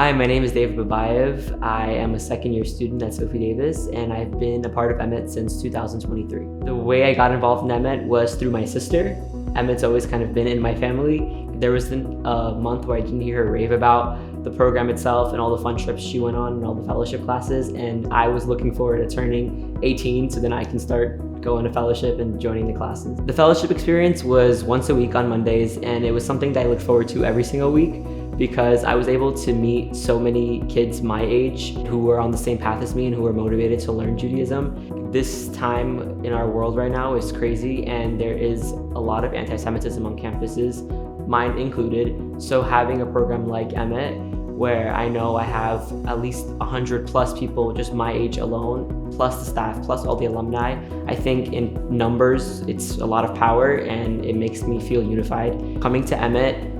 Hi, my name is David Babayev. I am a second-year student at Sophie Davis, and I've been a part of Emet since 2023. The way I got involved in Emet was through my sister. Emet's always kind of been in my family. There was a month where I didn't hear her rave about the program itself and all the fun trips she went on and all the fellowship classes, and I was looking forward to turning 18 so then I can start going to fellowship and joining the classes. The fellowship experience was once a week on Mondays, and it was something that I looked forward to every single week because I was able to meet so many kids my age who were on the same path as me and who were motivated to learn Judaism. This time in our world right now is crazy, and there is a lot of anti-Semitism on campuses, mine included. So having a program like Emet, where I know I have at least 100 plus people just my age alone, plus the staff, plus all the alumni, I think in numbers, it's a lot of power and it makes me feel unified. Coming to Emet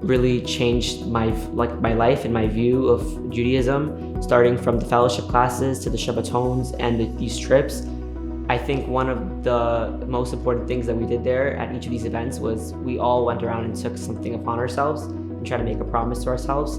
really changed my life and my view of Judaism, starting from the fellowship classes to the Shabbatons and these trips. I think one of the most important things that we did there at each of these events was we all went around and took something upon ourselves and tried to make a promise to ourselves.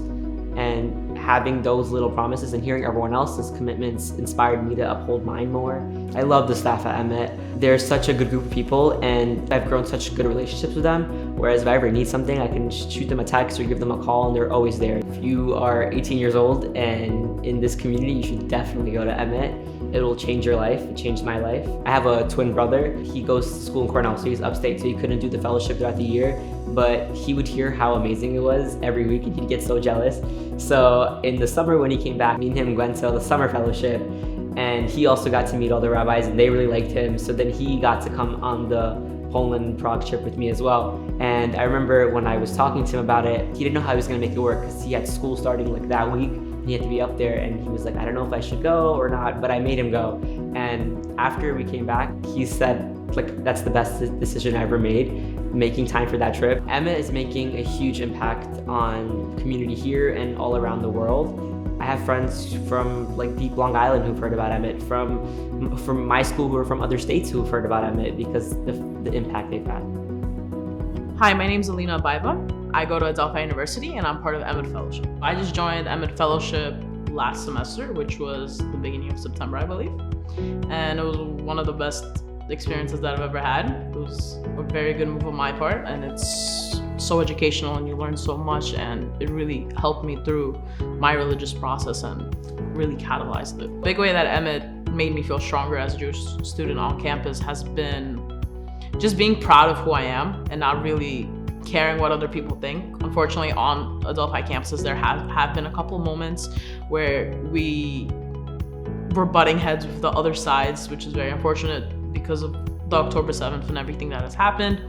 And having those little promises and hearing everyone else's commitments inspired me to uphold mine more. I love the staff at Emet. They're such a good group of people, and I've grown such good relationships with them. Whereas if I ever need something, I can shoot them a text or give them a call, and they're always there. If you are 18 years old and in this community, you should definitely go to Emet. It'll change your life. It changed my life. I have a twin brother. He goes to school in Cornell, so he's upstate, so he couldn't do the fellowship throughout the year, but he would hear how amazing it was every week, and he'd get so jealous. So in the summer when he came back, me and him went to the summer fellowship, and he also got to meet all the rabbis, and they really liked him. So then he got to come on the Poland Prague trip with me as well. And I remember when I was talking to him about it, he didn't know how he was gonna make it work because he had school starting like that week. He had to be up there, and he was like, I don't know if I should go or not, but I made him go. And after we came back, he said, like, that's the best decision I ever made, making time for that trip. Emet is making a huge impact on community here and all around the world. I have friends from like deep Long Island who've heard about Emet, from my school who are from other states who've heard about Emet because the impact they've had. Hi, my name's Alina Baiba. I go to Adelphi University and I'm part of Emet Fellowship. I just joined Emet Fellowship last semester, which was the beginning of September, I believe. And it was one of the best experiences that I've ever had. It was a very good move on my part, and it's so educational and you learn so much, and it really helped me through my religious process and really catalyzed it. The big way that Emet made me feel stronger as a Jewish student on campus has been just being proud of who I am and not really caring what other people think. Unfortunately, on Adelphi campuses, there have been a couple moments where we were butting heads with the other sides, which is very unfortunate because of the October 7th and everything that has happened.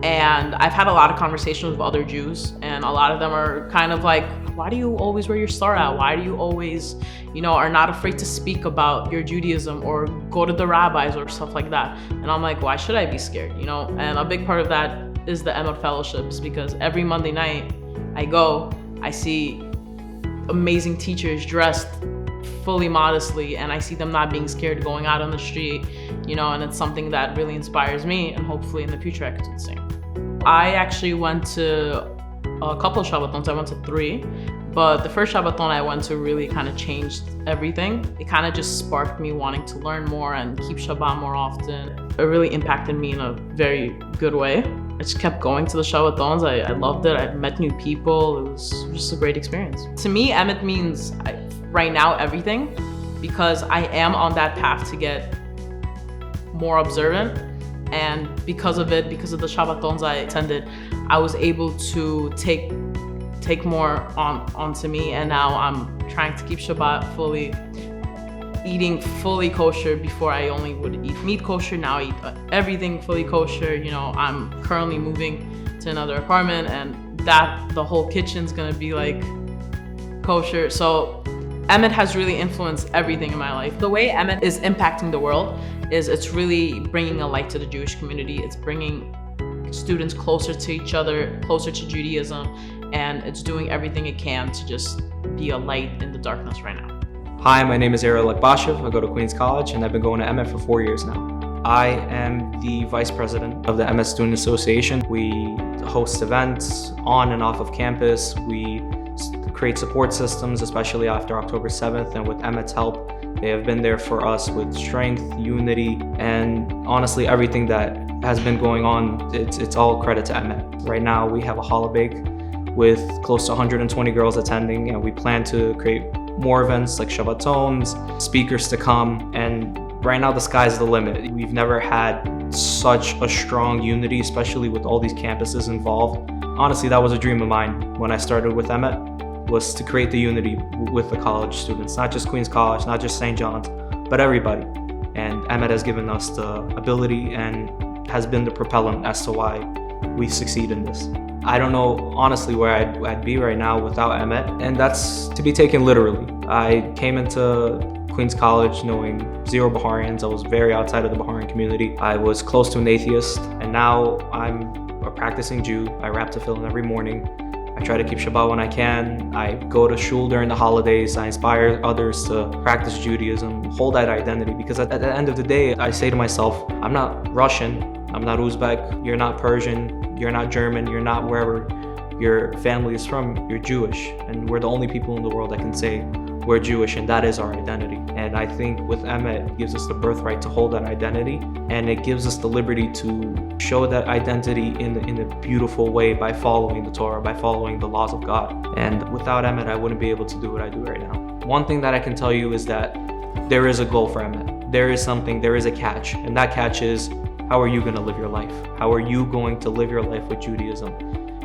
And I've had a lot of conversations with other Jews, and a lot of them are kind of like, why do you always wear your star out? Why do you always, are not afraid to speak about your Judaism or go to the rabbis or stuff like that? And I'm like, why should I be scared, And a big part of that is the Emet fellowships, because every Monday night I see amazing teachers dressed fully modestly, and I see them not being scared going out on the street, and it's something that really inspires me, and hopefully in the future I could do the same. I actually went to a couple of Shabbatons. I went to 3, but the first Shabbaton I went to really kind of changed everything. It kind of just sparked me wanting to learn more and keep Shabbat more often. It really impacted me in a very good way. I just kept going to the Shabbatons. I loved it. I met new people. It was just a great experience. To me, Emet means right now everything, because I am on that path to get more observant, and because of the Shabbatons I attended, I was able to take more onto me, and now I'm trying to keep Shabbat eating fully kosher. Before I only would eat meat kosher, now I eat everything fully kosher. I'm currently moving to another apartment, and the whole kitchen's gonna be like kosher. So Emet has really influenced everything in my life. The way Emet is impacting the world is it's really bringing a light to the Jewish community. It's bringing students closer to each other, closer to Judaism, and it's doing everything it can to just be a light in the darkness right now. Hi, my name is Ariel Akbashev. I go to Queens College, and I've been going to Emet for 4 years now. I am the vice president of the Emet Student Association. We host events on and off of campus. We create support systems, especially after October 7th. And with Emet's help, they have been there for us with strength, unity, and honestly, everything that has been going on, it's all credit to Emet. Right now, we have a holobake with close to 120 girls attending, and we plan to create more events like Shabbatons, speakers to come, and right now the sky's the limit. We've never had such a strong unity, especially with all these campuses involved. Honestly, that was a dream of mine when I started with Emet, was to create the unity with the college students, not just Queens College, not just St. John's, but everybody. And Emet has given us the ability and has been the propellant as to why we succeed in this. I don't know honestly where I'd be right now without Emet, and that's to be taken literally. I came into Queens College knowing zero Baharians. I was very outside of the Baharian community. I was close to an atheist, and now I'm a practicing Jew. I wrap tefillin every morning. I try to keep Shabbat when I can. I go to shul during the holidays. I inspire others to practice Judaism, hold that identity, because at the end of the day, I say to myself, I'm not Russian, I'm not Uzbek, you're not Persian, you're not German, you're not wherever your family is from, you're Jewish. And we're the only people in the world that can say we're Jewish, and that is our identity. And I think with Emet, it gives us the birthright to hold that identity, and it gives us the liberty to show that identity in a beautiful way by following the Torah, by following the laws of God. And without Emet, I wouldn't be able to do what I do right now. One thing that I can tell you is that there is a goal for Emet. There is a catch, and that catch is, how are you going to live your life? How are you going to live your life with Judaism?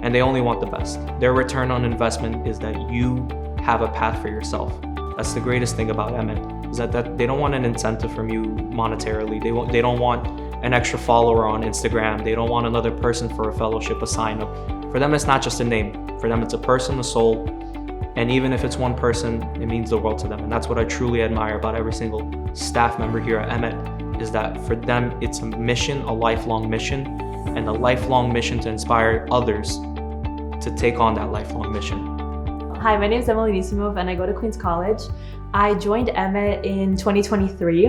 And they only want the best. Their return on investment is that you have a path for yourself. That's the greatest thing about Emet, is that they don't want an incentive from you monetarily. They don't want an extra follower on Instagram. They don't want another person for a fellowship, a sign up. For them, it's not just a name. For them, it's a person, a soul. And even if it's one person, it means the world to them. And that's what I truly admire about every single staff member here at Emet, is that for them, it's a mission, a lifelong mission, and a lifelong mission to inspire others to take on that lifelong mission. Hi, my name is Emily Nisimov and I go to Queens College. I joined Emet in 2023,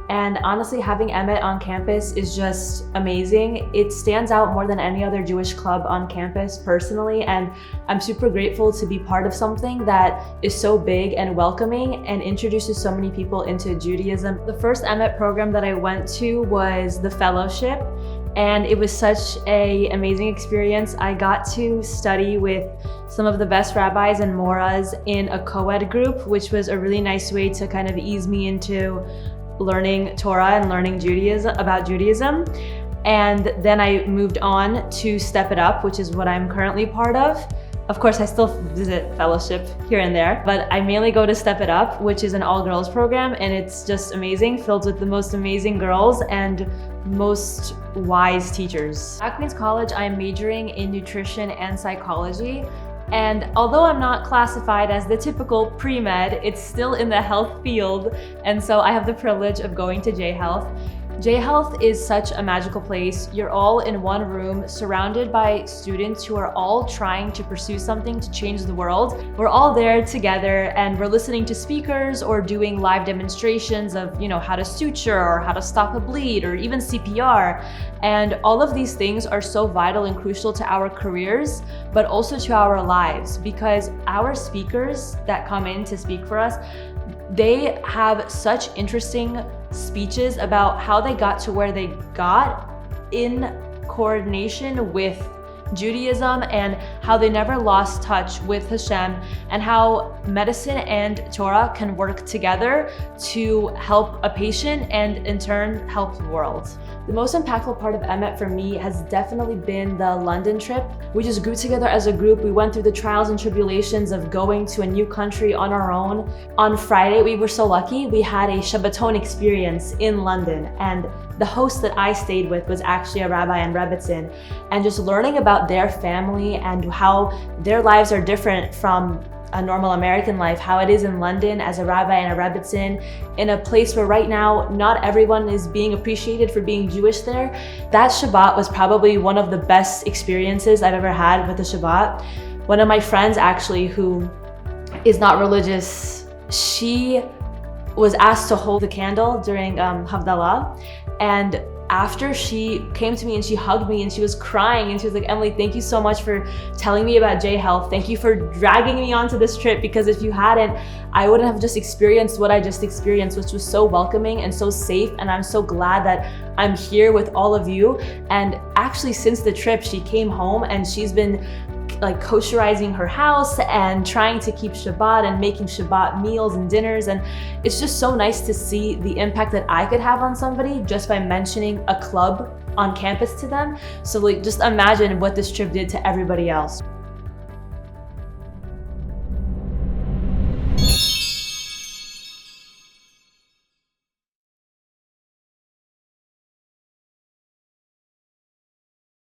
and honestly, having Emet on campus is just amazing. It stands out more than any other Jewish club on campus personally, and I'm super grateful to be part of something that is so big and welcoming and introduces so many people into Judaism. The first Emet program that I went to was the fellowship, and it was such an amazing experience. I got to study with some of the best rabbis and moras in a co-ed group, which was a really nice way to kind of ease me into learning Torah and learning about Judaism. And then I moved on to Step It Up, which is what I'm currently part of. Of course, I still visit fellowship here and there, but I mainly go to Step It Up, which is an all-girls program, and it's just amazing, filled with the most amazing girls and most wise teachers. At Queens College, I'm majoring in nutrition and psychology. And although I'm not classified as the typical pre-med, it's still in the health field. And so I have the privilege of going to J-Health. J-Health is such a magical place. You're all in one room, surrounded by students who are all trying to pursue something to change the world. We're all there together, and we're listening to speakers or doing live demonstrations of, how to suture or how to stop a bleed or even CPR. And all of these things are so vital and crucial to our careers, but also to our lives, because our speakers that come in to speak for us, they have such interesting speeches about how they got to where they got in coordination with Judaism, and how they never lost touch with Hashem, and how medicine and Torah can work together to help a patient and in turn help the world. The most impactful part of Emet for me has definitely been the London trip. We just grew together as a group. We went through the trials and tribulations of going to a new country on our own. On Friday, we were so lucky. We had a Shabbaton experience in London, and the host that I stayed with was actually a rabbi in Rebbitzin, and just learning about their family and how their lives are different from a normal American life, how it is in London as a rabbi in a Rebbitzin, in a place where right now not everyone is being appreciated for being Jewish there. That Shabbat was probably one of the best experiences I've ever had with a Shabbat. One of my friends actually, who is not religious, she was asked to hold the candle during Havdalah, And after she came to me and she hugged me and she was crying and she was like, Emily, thank you so much for telling me about J Health. Thank you for dragging me onto this trip, because if you hadn't, I wouldn't have just experienced what I just experienced, which was so welcoming and so safe. And I'm so glad that I'm here with all of you. And actually, since the trip, she came home and she's been like kosherizing her house and trying to keep Shabbat and making Shabbat meals and dinners. And it's just so nice to see the impact that I could have on somebody just by mentioning a club on campus to them. So like, just imagine what this trip did to everybody else.